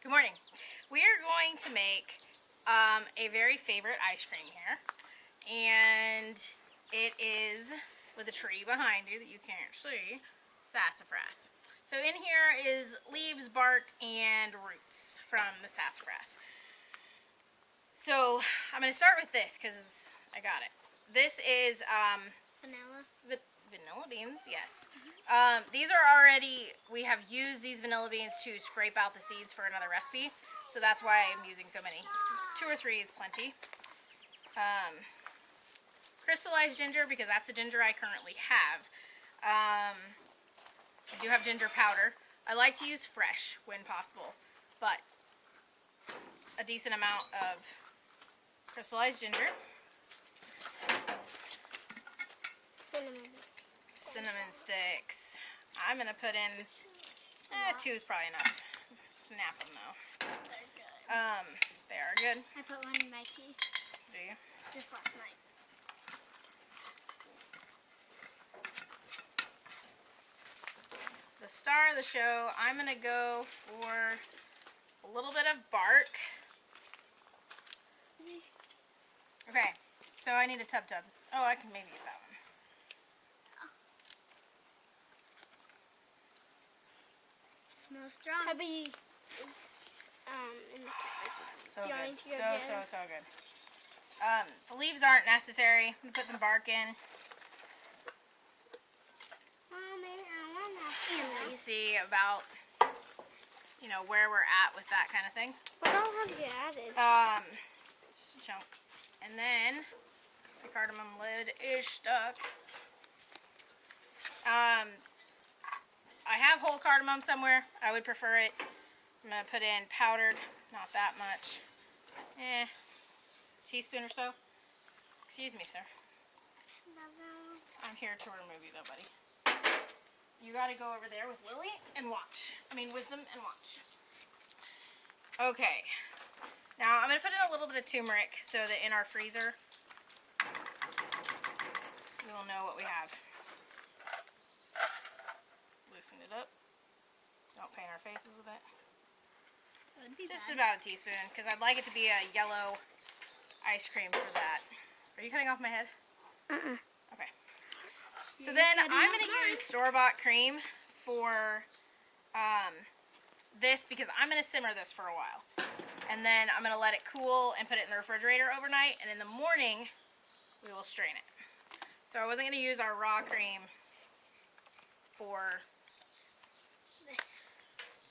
Good morning. We are going to make a very favorite ice cream here, and it is with a tree behind you that you can't see, sassafras. So in here is leaves, bark, and roots from the sassafras. So I'm going to start with this because I got it. This is vanilla beans, yes. These are already, we have used these vanilla beans to scrape out the seeds for another recipe, so that's why I'm using so many. 2 or 3 is plenty. Crystallized ginger, because that's the ginger I currently have. I do have ginger powder. I like to use fresh when possible, but a decent amount of crystallized ginger. Cinnamon sticks. I'm going to put in, 2 is probably enough. Snap them though. They're good. They are good. I put one in my tea. Do you? Just last night. The star of the show, I'm going to go for a little bit of bark. Okay, so I need a tub. Oh, I can maybe get that one. Smells strong. How about you? In the So good. So good. The leaves aren't necessary. I'm going to put some bark in. Mommy, I want that. You see about, where we're at with that kind of thing. What all have you added? Just a chunk. And then the cardamom lid is stuck. I have whole cardamom somewhere. I would prefer it. I'm going to put in powdered, not that much. Teaspoon or so. Excuse me, sir. I'm here to remove you though, buddy. You got to go over there with Lily and watch. Wisdom and watch. Okay. Now I'm going to put in a little bit of turmeric so that in our freezer we'll know what we have. Loosen it up. Don't paint our faces with it. Just about a teaspoon, because I'd like it to be a yellow ice cream for that. Are you cutting off my head? Okay. So then I'm going to use store-bought cream for this, because I'm going to simmer this for a while. And then I'm going to let it cool and put it in the refrigerator overnight, and in the morning we will strain it. So I wasn't going to use our raw cream for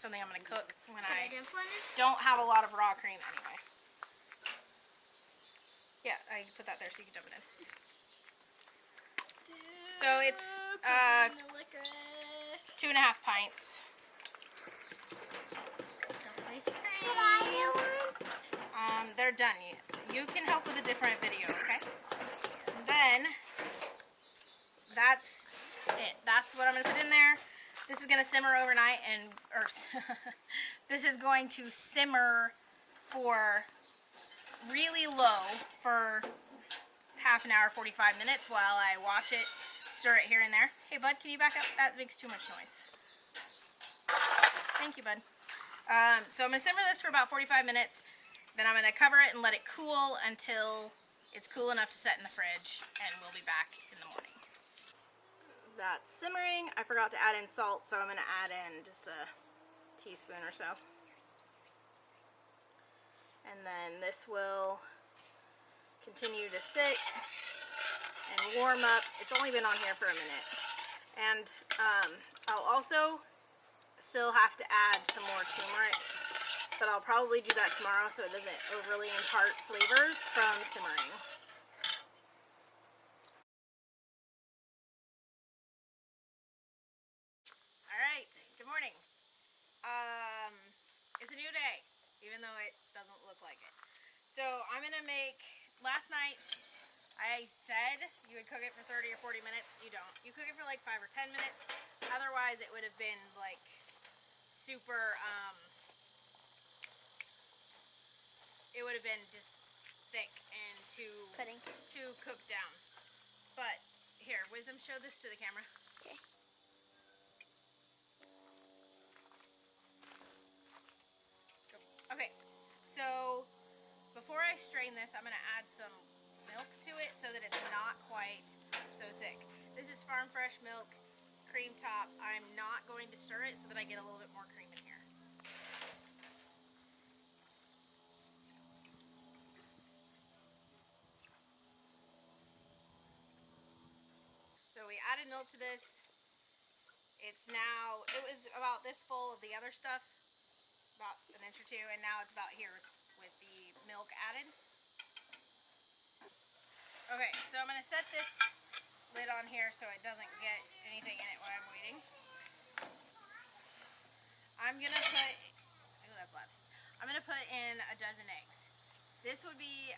something I'm going to cook when I don't have a lot of raw cream anyway. Yeah, I put that there so you can dump it in. So it's 2.5 pints. They're done. You can help with a different video, okay? And then that's it. That's what I'm going to put in there. This is going to simmer overnight, this is going to simmer for really low for half an hour, 45 minutes while I watch it, stir it here and there. Hey, bud, can you back up? That makes too much noise. Thank you, bud. So I'm going to simmer this for about 45 minutes. Then I'm going to cover it and let it cool until it's cool enough to set in the fridge, and we'll be back in the morning. That's simmering. I forgot to add in salt, so I'm going to add in just a teaspoon or so. And then this will continue to sit and warm up. It's only been on here for a minute. And I'll also still have to add some more turmeric, but I'll probably do that tomorrow so it doesn't overly impart flavors from simmering. Alright, good morning. It's a new day, even though it doesn't look like it. So I'm going to make, last night I said you would cook it for 30 or 40 minutes. You don't. You cook it for like 5 or 10 minutes. Otherwise it would have been like super, it would have been just thick and too cooked down. But here, Wisdom, show this to the camera. Okay. Okay, so before I strain this, I'm going to add some milk to it so that it's not quite so thick. This is farm fresh milk, cream top. I'm not going to stir it so that I get a little bit more cream in here. So we added milk to this. It was about this full of the other stuff, about an inch or two, and now it's about here with the milk added. Okay, so I'm going to set this lid on here so it doesn't get anything in it while I'm waiting. I'm going to put, oh that's loud. I'm going to put in a dozen eggs. This would be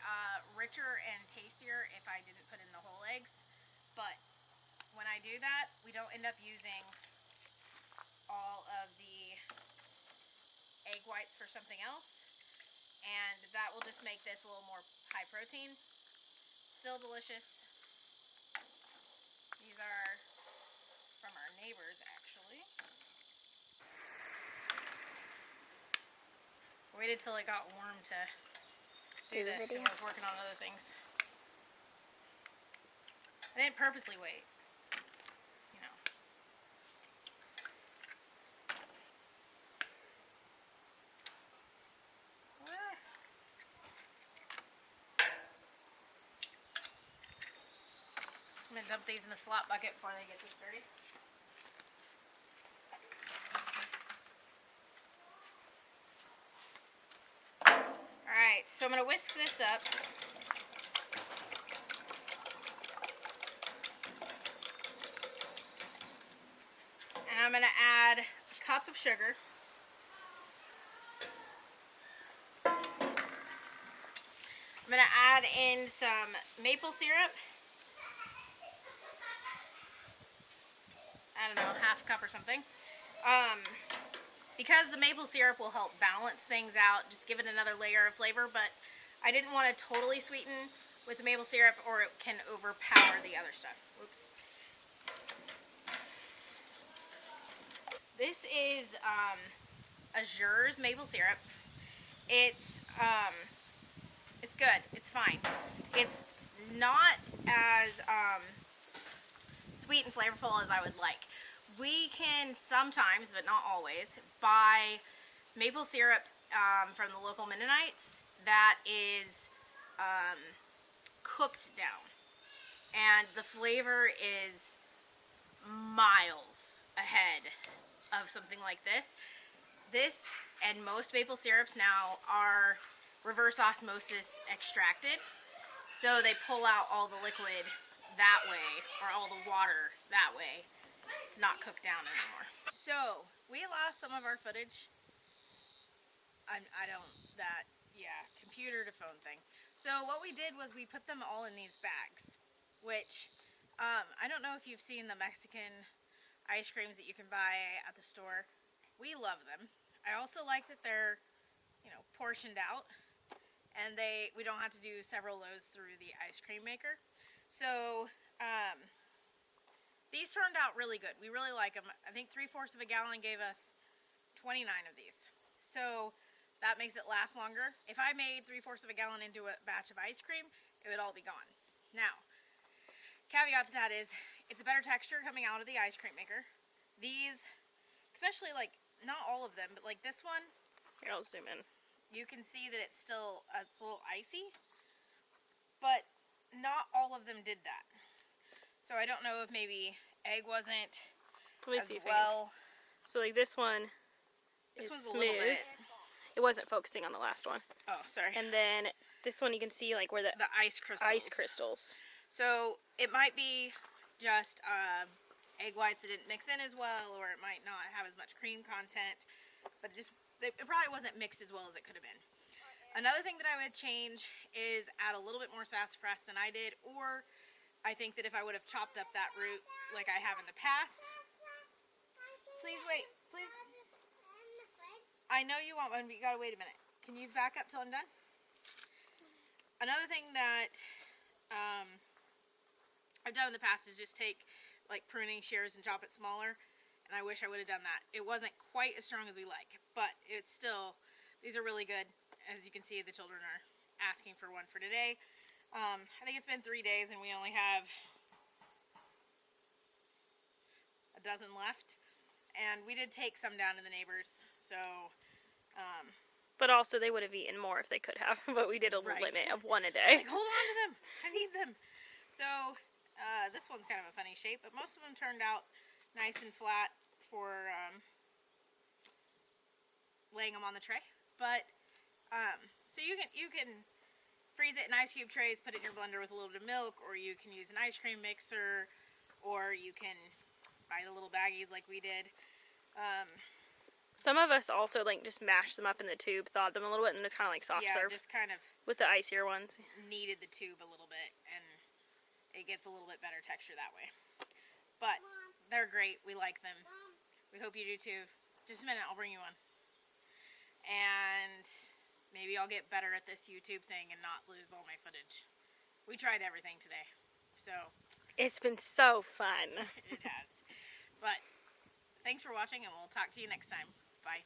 richer and tastier if I didn't put in the whole eggs, but when I do that, we don't end up using all of the egg whites for something else, and that will just make this a little more high protein. Still delicious. These are from our neighbors, actually. I waited till it got warm to do this because I was working on other things. I didn't purposely wait, you know. I'm going to dump these in the slop bucket before they get this dirty. Alright, so I'm going to whisk this up. And I'm going to add a cup of sugar. I'm going to add in some maple syrup. I don't know, half a cup or something. Because the maple syrup will help balance things out, just give it another layer of flavor, but I didn't want to totally sweeten with the maple syrup or it can overpower the other stuff. Whoops. This is Azur's maple syrup. It's good. It's fine. It's not as sweet and flavorful as I would like. We can sometimes, but not always, buy maple syrup from the local Mennonites that is cooked down. And the flavor is miles ahead of something like this. This and most maple syrups now are reverse osmosis extracted. So they pull out all the liquid that way, or all the water that way. It's not cooked down anymore. So, we lost some of our footage. Computer to phone thing. So what we did was we put them all in these bags, which, I don't know if you've seen the Mexican ice creams that you can buy at the store. We love them. I also like that they're, portioned out, and we don't have to do several loads through the ice cream maker. So, these turned out really good. We really like them. I think 3/4 of a gallon gave us 29 of these. So that makes it last longer. If I made 3/4 of a gallon into a batch of ice cream, it would all be gone. Now, caveat to that is, it's a better texture coming out of the ice cream maker. These, especially not all of them, but this one. Here, I'll zoom in. You can see that it's still, it's a little icy. But not all of them did that. So I don't know if maybe egg wasn't as well. So this one is smooth. It wasn't focusing on the last one. Oh, sorry. And then this one you can see where the ice crystals. So it might be just egg whites that didn't mix in as well, or it might not have as much cream content, but it probably wasn't mixed as well as it could have been. Another thing that I would change is add a little bit more sassafras than I did, or I think that if I would have chopped up that root like I have in the past. Please wait, please. I know you want one, but you gotta wait a minute. Can you back up till I'm done? Another thing that I've done in the past is just take pruning shears and chop it smaller, and I wish I would have done that. It wasn't quite as strong as we like, but it's still, These are really good. As you can see, the children are asking for one for today. I think it's been 3 days and we only have a dozen left. And we did take some down to the neighbors, so... but also they would have eaten more if they could have, but we did a Right. limit of 1 a day. Like, hold on to them! I need them! So, this one's kind of a funny shape, but most of them turned out nice and flat for laying them on the tray. But, so you can freeze it in ice cube trays, put it in your blender with a little bit of milk, or you can use an ice cream mixer, or you can buy the little baggies like we did. Some of us also like just mashed them up in the tube, thawed them a little bit, and just kind of like soft Yeah, serve just kind of with the icier ones. kneaded the tube a little bit, and it gets a little bit better texture that way. But they're great. We like them. We hope you do too. Just a minute, I'll bring you one. And maybe I'll get better at this YouTube thing and not lose all my footage. We tried everything today, so It's been so fun. it has. But thanks for watching, and we'll talk to you next time. Bye.